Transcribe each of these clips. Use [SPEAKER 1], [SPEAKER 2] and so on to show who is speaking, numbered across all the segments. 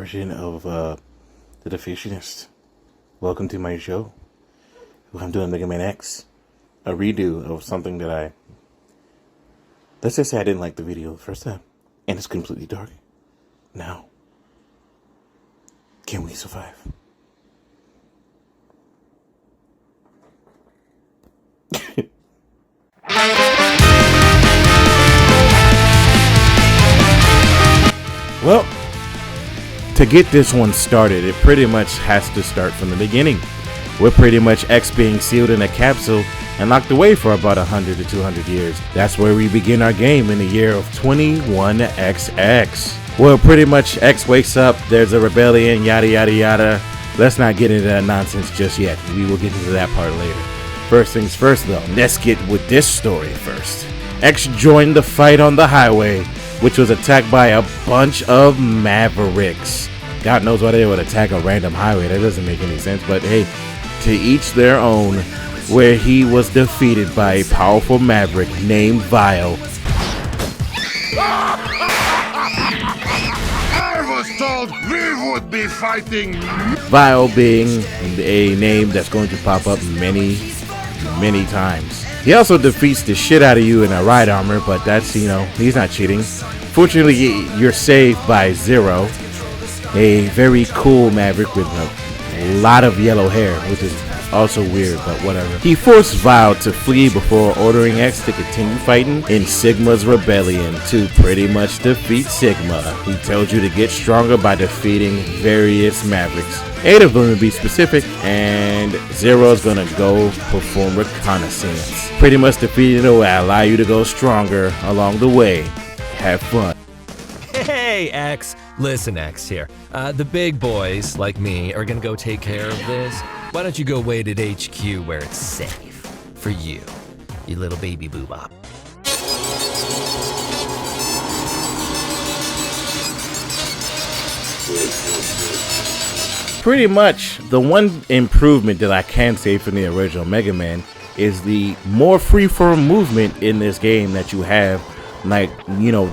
[SPEAKER 1] version of the Defeationist. Welcome to my show. I'm doing Megaman X, a redo of something that let's just say I didn't like the video the first time, and it's completely dark. Now, can we survive? Well, to get this one started, it pretty much has to start from the beginning, with pretty much X being sealed in a capsule and locked away for about 100 to 200 years. That's where we begin our game in the year of 21XX. Well, pretty much X wakes up, there's a rebellion, yada yada yada. Let's not get into that nonsense just yet. We will get into that part later. First things first though, let's get with this story first. X joined the fight on the highway, which was attacked by a bunch of mavericks. God knows why they would attack a random highway. That doesn't make any sense, but hey, to each their own. Where he was defeated by a powerful maverick named Vile.
[SPEAKER 2] I was told we would be fighting.
[SPEAKER 1] Vile being a name that's going to pop up many times. He also defeats the shit out of you in a ride armor, but that's, he's not cheating. Fortunately, you're saved by Zero, a very cool maverick with a lot of yellow hair, which is also weird, but whatever. He forced Vile to flee before ordering X to continue fighting in Sigma's rebellion to pretty much defeat Sigma. He tells you to get stronger by defeating various mavericks, 8 of them to be specific, and Zero's gonna go perform reconnaissance. Pretty much defeating it will allow you to go stronger along the way. Have fun.
[SPEAKER 3] Hey, X. Listen, X here. The big boys, like me, are gonna go take care of this. Why don't you go wait at HQ where it's safe for you little baby boobop.
[SPEAKER 1] Pretty much, the one improvement that I can say from the original Mega Man is the more freeform movement in this game that you have, like,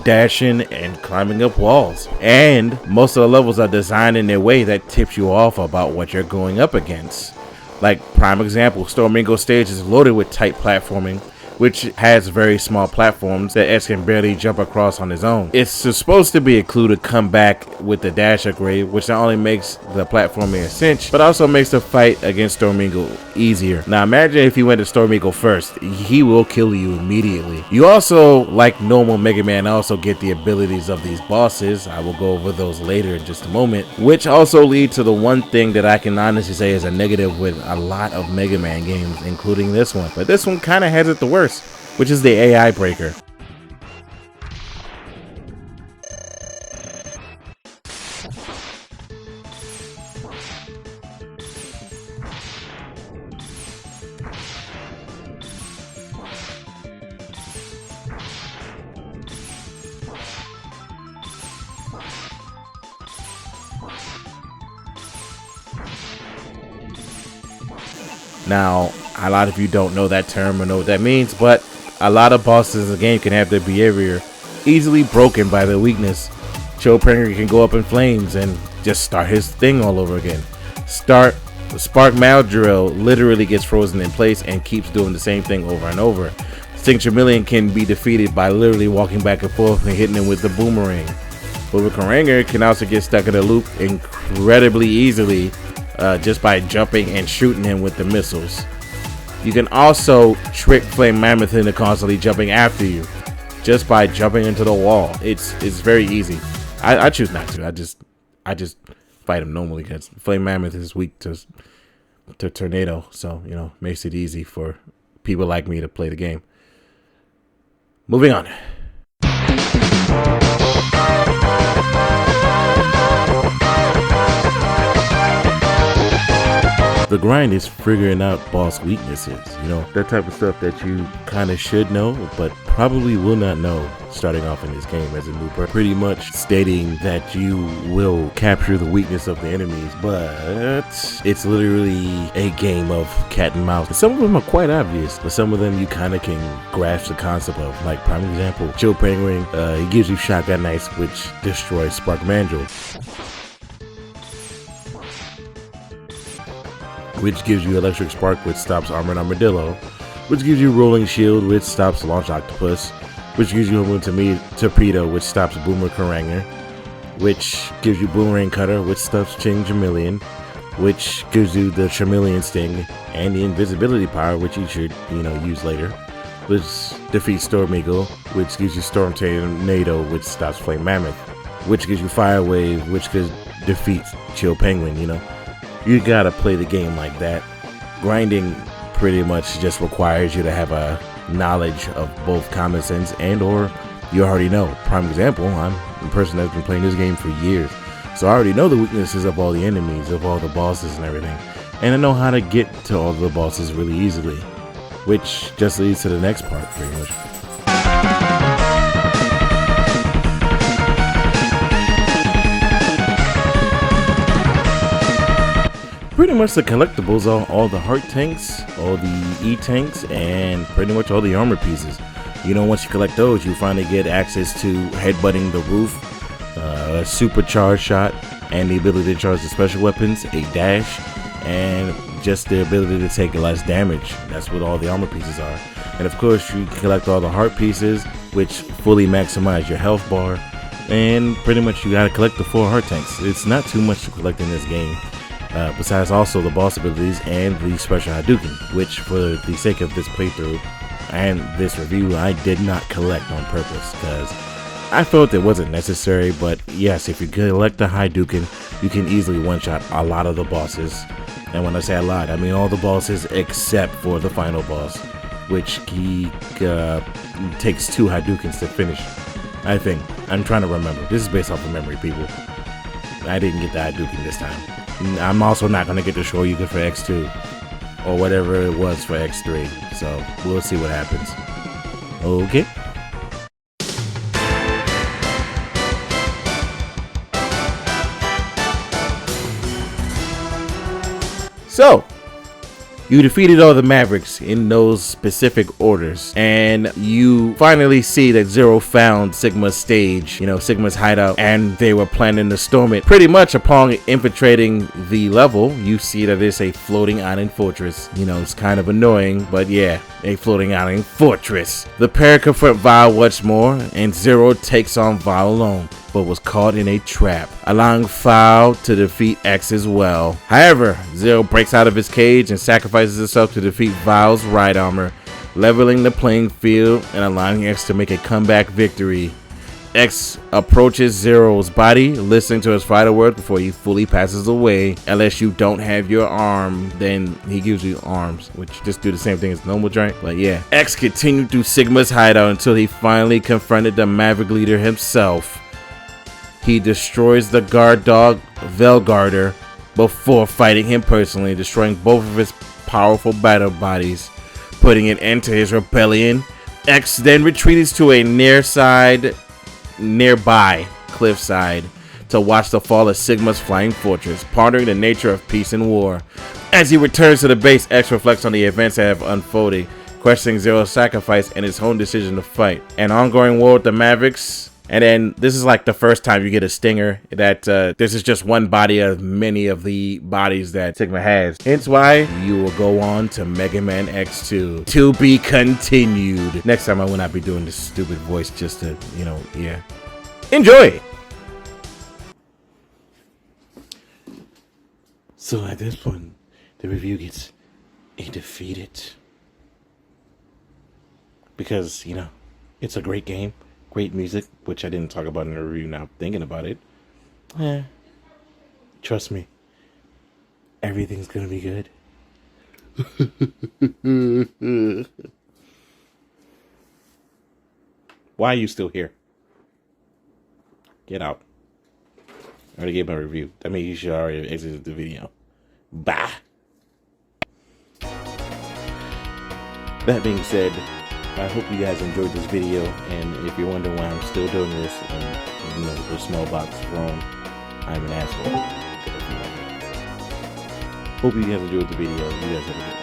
[SPEAKER 1] dashing and climbing up walls. And most of the levels are designed in a way that tips you off about what you're going up against. Like, prime example, Stormingo stage is loaded with tight platforming, which has very small platforms that X can barely jump across on his own. It's supposed to be a clue to come back with the dash upgrade, which not only makes the platforming a cinch, but also makes the fight against Stormingo easier. Now imagine if you went to Stormingo first, he will kill you immediately. You also, like normal Mega Man, also get the abilities of these bosses. I will go over those later in just a moment, which also lead to the one thing that I can honestly say is a negative with a lot of Mega Man games, including this one. But this one kind of has it the worst, which is the AI breaker. Now, a lot of you don't know that term or know what that means, but a lot of bosses in the game can have their behavior easily broken by their weakness. Chopranger can go up in flames and just start his thing all over again. Spark Maldrill literally gets frozen in place and keeps doing the same thing over and over. Stinchamillion can be defeated by literally walking back and forth and hitting him with the boomerang. Boomerang can also get stuck in a loop incredibly easily just by jumping and shooting him with the missiles. You can also trick Flame Mammoth into constantly jumping after you just by jumping into the wall. It's very easy. I choose not to. I just fight him normally because Flame Mammoth is weak to tornado, so makes it easy for people like me to play the game. Moving on. The grind is figuring out boss weaknesses, that type of stuff that you kind of should know, but probably will not know starting off in this game as a new person. Pretty much stating that you will capture the weakness of the enemies, but it's literally a game of cat and mouse. Some of them are quite obvious, but some of them you kind of can grasp the concept of. Like, prime example, Chill Penguin, he gives you shotgun knights, which destroys Spark Mandrill. which gives you Electric Spark, which stops Armored Armadillo, which gives you Rolling Shield, which stops Launch Octopus, which gives you Moon Torpedo, which stops Boomer Karanger, which gives you Boomerang Cutter, which stops Ching Chameleon, which gives you the Chameleon Sting and the Invisibility Power, which you should, use later, which defeats Storm Eagle, which gives you Storm Tornado, which stops Flame Mammoth, which gives you Fire Wave, which could defeat Chill Penguin. You gotta play the game like that. Grinding pretty much just requires you to have a knowledge of both common sense and or you already know. Prime example, I'm a person that's been playing this game for years, so I already know the weaknesses of all the enemies, of all the bosses and everything, and I know how to get to all the bosses really easily, which just leads to the next part pretty much. Pretty much the collectibles are all the heart tanks, all the E-tanks, and pretty much all the armor pieces. Once you collect those, you finally get access to headbutting the roof, a supercharged shot, and the ability to charge the special weapons, a dash, and just the ability to take less damage. That's what all the armor pieces are. And of course, you collect all the heart pieces, which fully maximize your health bar. And pretty much you gotta collect the 4 heart tanks. It's not too much to collect in this game. Besides also the boss abilities and the special Hadouken, which for the sake of this playthrough and this review, I did not collect on purpose because I felt it wasn't necessary. But yes, if you collect the Hadouken, you can easily one-shot a lot of the bosses. And when I say a lot, I mean all the bosses except for the final boss, which he takes 2 Hadoukens to finish. I think. I'm trying to remember. This is based off of memory, people. I didn't get the Hadouken this time. I'm also not going to get the Shoryuken for X2 or whatever it was for X3, so we'll see what happens. Okay. So, you defeated all the Mavericks in those specific orders, and you finally see that Zero found Sigma's stage, Sigma's hideout, and they were planning to storm it. Pretty much upon infiltrating the level, you see that it's a floating island fortress. It's kind of annoying, but yeah, a floating island fortress. The pair confront Vile once more, and Zero takes on Vile alone, but was caught in a trap, allowing Vile to defeat X as well. However, Zero breaks out of his cage and sacrifices himself to defeat Vile's ride armor, leveling the playing field and allowing X to make a comeback victory. X approaches Zero's body, listening to his final word before he fully passes away. Unless you don't have your arm, then he gives you arms, which just do the same thing as normal giant. But yeah, X continued through Sigma's hideout until he finally confronted the Maverick leader himself. He destroys the guard dog, Velgarder, before fighting him personally, destroying both of his powerful battle bodies, putting an end to his rebellion. X then retreats to a nearby cliffside to watch the fall of Sigma's flying fortress, pondering the nature of peace and war. As he returns to the base, X reflects on the events that have unfolded, questioning Zero's sacrifice and his own decision to fight. An ongoing war with the Mavericks. And then this is like the first time you get a stinger that this is just one body of many of the bodies that Sigma has. Hence why you will go on to Megaman X2 to be continued. Next time I will not be doing this stupid voice just to, yeah. Enjoy! So at this point, the review gets a defeated. Because, it's a great game. Great music, which I didn't talk about in the review now thinking about it. Trust me, everything's gonna be good. Why are you still here? Get out. I already gave my review. That means you should already exit the video. Bye. That being said, I hope you guys enjoyed this video, and if you're wondering why I'm still doing this, and the small box wrong, I'm an asshole. Hope you guys enjoyed the video. You guys have a good one.